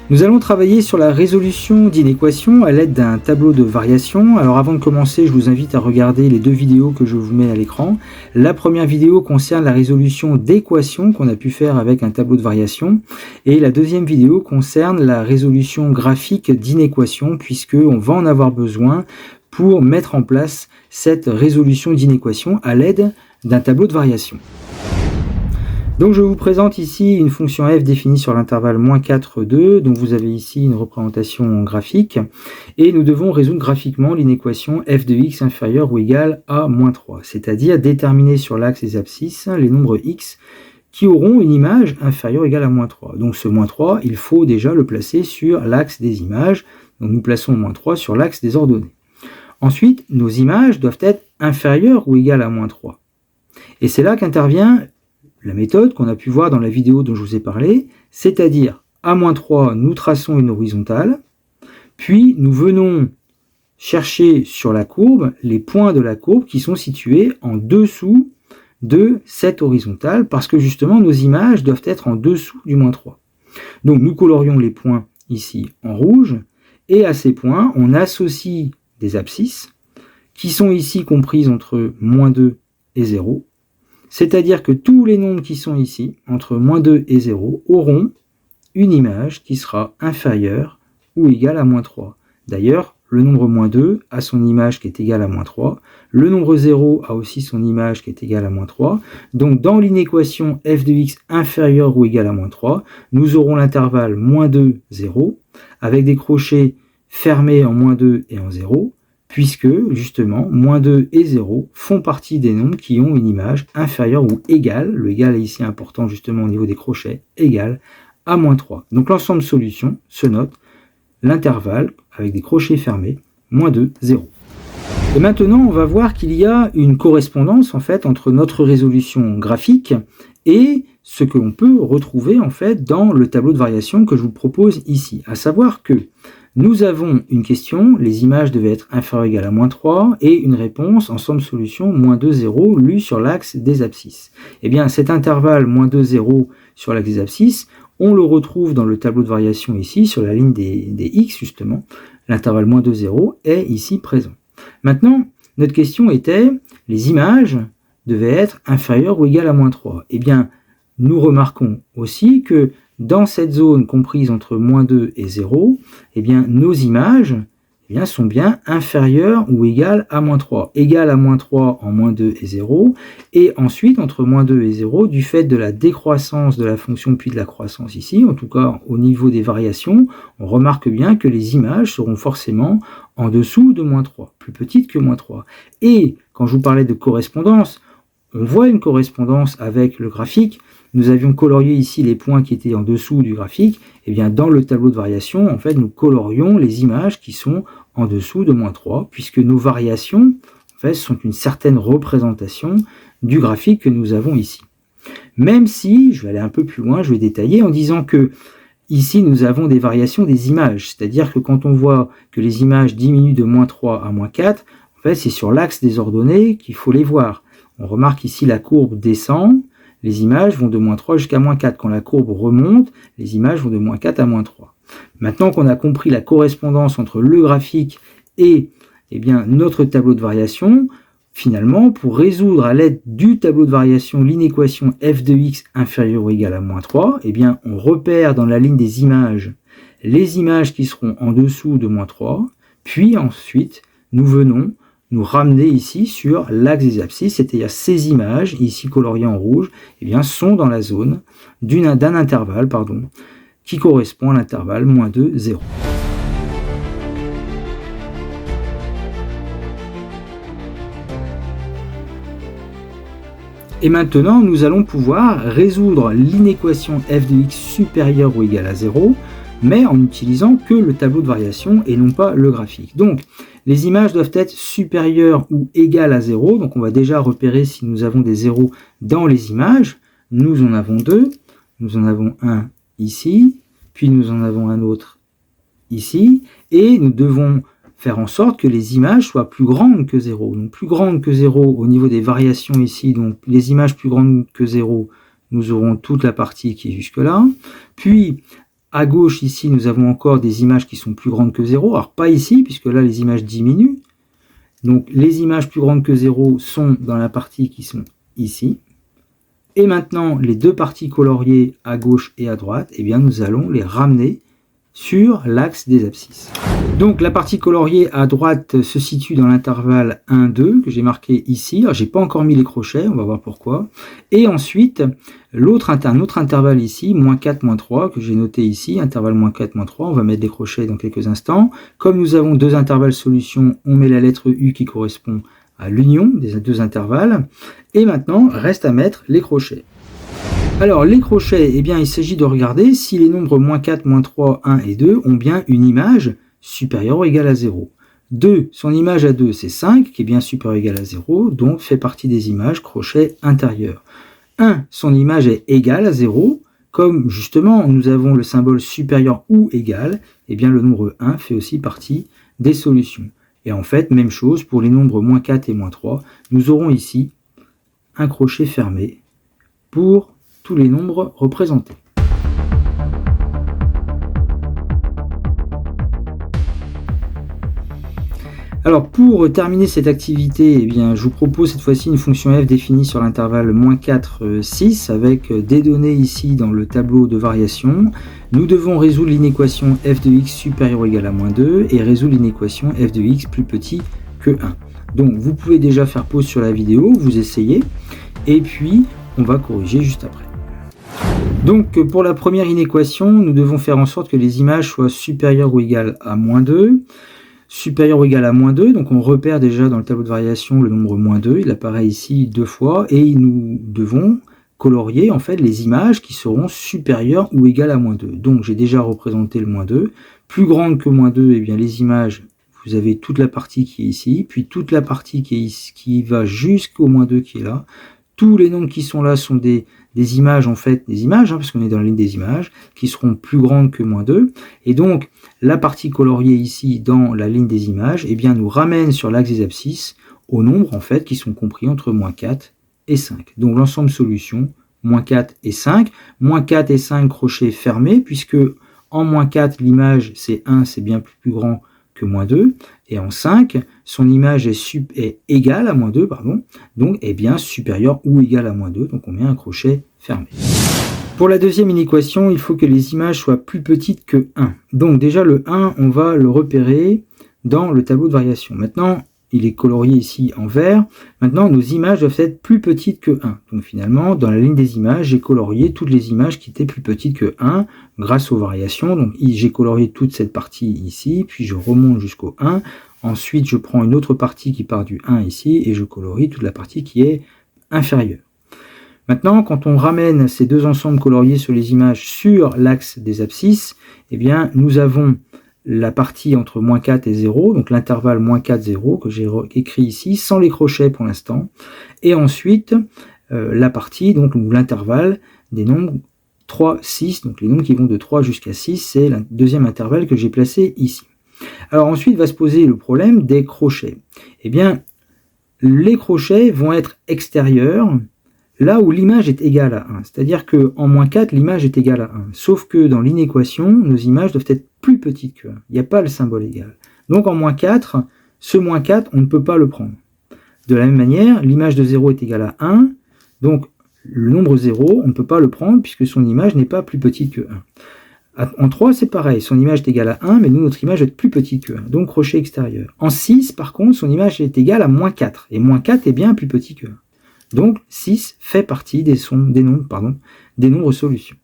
Nous allons travailler sur la résolution d'inéquations à l'aide d'un tableau de variation. Alors avant de commencer, je vous invite à regarder les deux vidéos que je vous mets à l'écran. La première vidéo concerne la résolution d'équations qu'on a pu faire avec un tableau de variation. Et la deuxième vidéo concerne la résolution graphique d'inéquations, puisqu'on va en avoir besoin pour mettre en place cette résolution d'inéquations à l'aide d'un tableau de variation. Donc je vous présente ici une fonction f définie sur l'intervalle -4, 2, donc vous avez ici une représentation graphique, et nous devons résoudre graphiquement l'inéquation f de x inférieur ou égal à -3, c'est-à-dire déterminer sur l'axe des abscisses les nombres x qui auront une image inférieure ou égale à -3. Donc ce -3, il faut déjà le placer sur l'axe des images, donc nous plaçons -3 sur l'axe des ordonnées. Ensuite, nos images doivent être inférieures ou égales à -3. Et c'est là qu'intervient la méthode qu'on a pu voir dans la vidéo dont je vous ai parlé, c'est-à-dire à -3, nous traçons une horizontale, puis nous venons chercher sur la courbe les points de la courbe qui sont situés en dessous de cette horizontale, parce que justement nos images doivent être en dessous du -3. Donc nous colorions les points ici en rouge, et à ces points on associe des abscisses qui sont ici comprises entre -2 et 0, c'est-à-dire que tous les nombres qui sont ici, entre -2 et 0, auront une image qui sera inférieure ou égale à -3. D'ailleurs, le nombre -2 a son image qui est égale à -3, le nombre 0 a aussi son image qui est égale à -3, donc dans l'inéquation f de x inférieur ou égal à -3, nous aurons l'intervalle -2, 0, avec des crochets fermés en -2 et en 0, puisque, justement, -2 et 0 font partie des nombres qui ont une image inférieure ou égale, le égal est ici important justement au niveau des crochets, égale à -3. Donc l'ensemble solution se note l'intervalle avec des crochets fermés, -2, 0. Et maintenant, on va voir qu'il y a une correspondance en fait entre notre résolution graphique et ce que l'on peut retrouver en fait dans le tableau de variation que je vous propose ici, à savoir que nous avons une question, les images devaient être inférieures ou égales à -3, et une réponse, ensemble solution, -2, 0, lue sur l'axe des abscisses. Eh bien, cet intervalle -2, 0 sur l'axe des abscisses, on le retrouve dans le tableau de variation ici, sur la ligne des x justement. L'intervalle -2, 0 est ici présent. Maintenant, notre question était, les images devaient être inférieures ou égales à -3. Eh bien, nous remarquons aussi que dans cette zone comprise entre -2 et 0, eh bien, nos images sont bien inférieures ou égales à -3. Égales à -3 en -2 et 0, et ensuite entre -2 et 0, du fait de la décroissance de la fonction puis de la croissance ici, en tout cas au niveau des variations, on remarque bien que les images seront forcément en dessous de -3, plus petites que -3. Et quand je vous parlais de correspondance, on voit une correspondance avec le graphique. Nous avions colorié ici les points qui étaient en dessous du graphique. Et bien dans le tableau de variation, en fait, nous colorions les images qui sont en dessous de -3, puisque nos variations en fait, sont une certaine représentation du graphique que nous avons ici. Même si, je vais aller un peu plus loin, je vais détailler en disant que ici nous avons des variations des images, c'est-à-dire que quand on voit que les images diminuent de -3 à -4, en fait, c'est sur l'axe des ordonnées qu'il faut les voir. On remarque ici la courbe descend, les images vont de -3 jusqu'à -4. Quand la courbe remonte, les images vont de -4 à -3. Maintenant qu'on a compris la correspondance entre le graphique et notre tableau de variation, finalement, pour résoudre à l'aide du tableau de variation l'inéquation f de x inférieure ou égale à -3, on repère dans la ligne des images les images qui seront en dessous de -3, puis ensuite nous venons nous ramener ici sur l'axe des abscisses, c'est-à-dire ces images, ici coloriées en rouge, sont dans la zone d'un intervalle qui correspond à l'intervalle -2, 0. Et maintenant, nous allons pouvoir résoudre l'inéquation f de x supérieure ou égale à 0, mais en n'utilisant que le tableau de variation et non pas le graphique. Donc, les images doivent être supérieures ou égales à 0, donc on va déjà repérer si nous avons des zéros dans les images. Nous en avons deux, nous en avons un ici, puis nous en avons un autre ici, et nous devons faire en sorte que les images soient plus grandes que 0. Donc plus grandes que 0 au niveau des variations ici, donc les images plus grandes que 0, nous aurons toute la partie qui est jusque là. Puis, À gauche, ici, nous avons encore des images qui sont plus grandes que 0. Alors, pas ici, puisque là, les images diminuent. Donc, les images plus grandes que 0 sont dans la partie qui sont ici. Et maintenant, les deux parties coloriées à gauche et à droite, eh bien, nous allons les ramener sur l'axe des abscisses. Donc la partie coloriée à droite se situe dans l'intervalle 1-2 que j'ai marqué ici. Alors j'ai pas encore mis les crochets, on va voir pourquoi. Et ensuite, un autre intervalle ici, -4, -3, que j'ai noté ici, intervalle -4, -3, on va mettre des crochets dans quelques instants. Comme nous avons deux intervalles solutions, on met la lettre U qui correspond à l'union des deux intervalles. Et maintenant, reste à mettre les crochets. Alors, les crochets, eh bien, il s'agit de regarder si les nombres -4, -3, 1 et 2 ont bien une image supérieure ou égale à 0. 2, son image à 2, c'est 5, qui est bien supérieur ou égal à 0, donc fait partie des images crochet intérieur. 1, son image est égale à 0, comme justement nous avons le symbole supérieur ou égal, eh bien le nombre 1 fait aussi partie des solutions. Et en fait, même chose pour les nombres -4 et -3, nous aurons ici un crochet fermé pour tous les nombres représentés. Alors pour terminer cette activité, eh bien, je vous propose cette fois-ci une fonction f définie sur l'intervalle -4, 6 avec des données ici dans le tableau de variation. Nous devons résoudre l'inéquation f de x supérieur ou égal à -2 et résoudre l'inéquation f de x plus petit que 1. Donc vous pouvez déjà faire pause sur la vidéo, vous essayez, et puis on va corriger juste après. Donc pour la première inéquation, nous devons faire en sorte que les images soient supérieures ou égales à -2. Supérieur ou égal à -2, donc on repère déjà dans le tableau de variation le nombre -2, il apparaît ici 2 fois, et nous devons colorier en fait les images qui seront supérieures ou égales à -2. Donc j'ai déjà représenté le -2. Plus grande que -2, eh bien les images, vous avez toute la partie qui est ici, puis toute la partie qui va jusqu'au -2 qui est là. Tous les nombres qui sont là sont des images, en fait, des images, parce qu'on est dans la ligne des images, qui seront plus grandes que -2. Et donc, la partie coloriée ici, dans la ligne des images, eh bien, nous ramène sur l'axe des abscisses aux nombres, en fait, qui sont compris entre -4 et 5. Donc, l'ensemble solution, -4 et 5. -4 et 5, crochet fermé, puisque en -4, l'image, c'est 1, c'est bien plus grand que -2, et en 5, son image est égale à -2, pardon, donc est bien supérieure ou égale à -2, donc on met un crochet fermé. Pour la deuxième inéquation, il faut que les images soient plus petites que 1. Donc déjà le 1, on va le repérer dans le tableau de variation. Maintenant, il est colorié ici en vert. Maintenant, nos images doivent être plus petites que 1. Donc finalement, dans la ligne des images, j'ai colorié toutes les images qui étaient plus petites que 1 grâce aux variations. Donc j'ai colorié toute cette partie ici, puis je remonte jusqu'au 1. Ensuite, je prends une autre partie qui part du 1 ici et je colorie toute la partie qui est inférieure. Maintenant, quand on ramène ces deux ensembles coloriés sur les images sur l'axe des abscisses, eh bien, nous avons la partie entre -4 et 0, donc l'intervalle -4, 0, que j'ai écrit ici, sans les crochets pour l'instant. Et ensuite, la partie, donc l'intervalle des nombres 3, 6, donc les nombres qui vont de 3 jusqu'à 6, c'est le deuxième intervalle que j'ai placé ici. Alors ensuite va se poser le problème des crochets. Eh bien, les crochets vont être extérieurs, là où l'image est égale à 1. C'est-à-dire qu'en -4, l'image est égale à 1. Sauf que dans l'inéquation, nos images doivent être plus petites que 1. Il n'y a pas le symbole égal. Donc en -4, ce -4, on ne peut pas le prendre. De la même manière, l'image de 0 est égale à 1. Donc le nombre 0, on ne peut pas le prendre puisque son image n'est pas plus petite que 1. En 3, c'est pareil. Son image est égale à 1, mais nous, notre image est plus petite que 1. Donc crochet extérieur. En 6, par contre, son image est égale à -4. Et -4 est bien plus petit que 1. Donc 6 fait partie des nombres solutions.